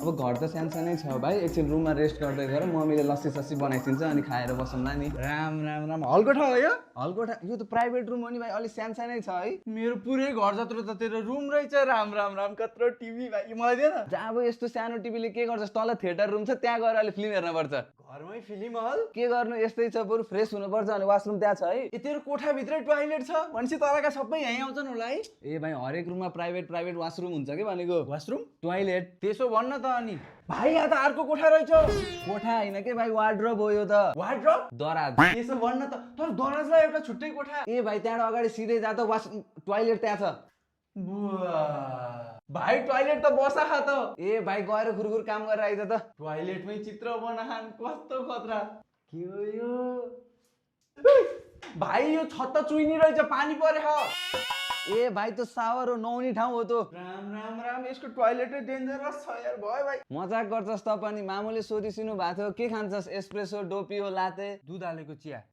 अब घर त सानसानै छ भाइ, एकछिन रुममा रेस्ट गर्दै गर, मम्मीले लस्सी सस्सी बनाइदिन्छ अनि खाएर बसौँला नि। राम राम राम। हलकोठा हो यो? हलकोठा यो त प्राइभेट रुम हो नि भाइ, अलिक सानसानै छ है। मेरो पुरै घर जत्रो त तेरो रुम रहेछ। राम राम राम। कत्रो टिभी भाइ, मलाई दे न। जहाँ अब यस्तो सानो टिभीले के गर्छ, तल थिएटर रुम छ, त्यहाँ गएर अहिले फिल्म हेर्न पर्छ। घरमै फिल्म हल? के गर्नु, यस्तै छ, बरु फ्रेस हुनुपर्छ अनि वासरुम त्यहाँ छ है। ए तेरो कोठाभित्रै टोयलेट छ भनेपछि तलका सबै यहीँ आउँछन् होला है? ए भाइ, हरेक रुममा प्राइभेट वासरुम हुन्छ के भनेको। वासरुम? टोयलेट। त्यसो भन्न त अनि। भाइ यहाँ त अर्को कोठा रहेछ। कोठा होइन के भाइ, वार्डरोब हो यो त। वार्डरोब? दराज। त्यसो भन्न त, तर दराजलाई एउटा छुट्टै कोठा। ए भाइ, त्यहाँबाट अगाडि सिधै जा त, टोयलेट त्यहाँ छ। भाइ टोयलेट त बसा त। ए भाइ, गएर खुरखुर काम गरेर आइज त। टोयलेटमै चित्र बनाहान, कस्तो खतरा। के हो यो? भाइ यो छत त चुइनी रहेछ, पानी परे ह। ए भाइ, त्यो सावर हो, नुहाउने ठाउँ हो त। राम राम राम। यसको टोयलेटै डेन्जरस छ यार। भयो भाइ। मजाक गर्छस् त पनि। मामुले सोधिसिनु भएको थियो, के खान्छस्, एस्प्रेसो, डोपी हो, लाते? दुध हालेको चिया।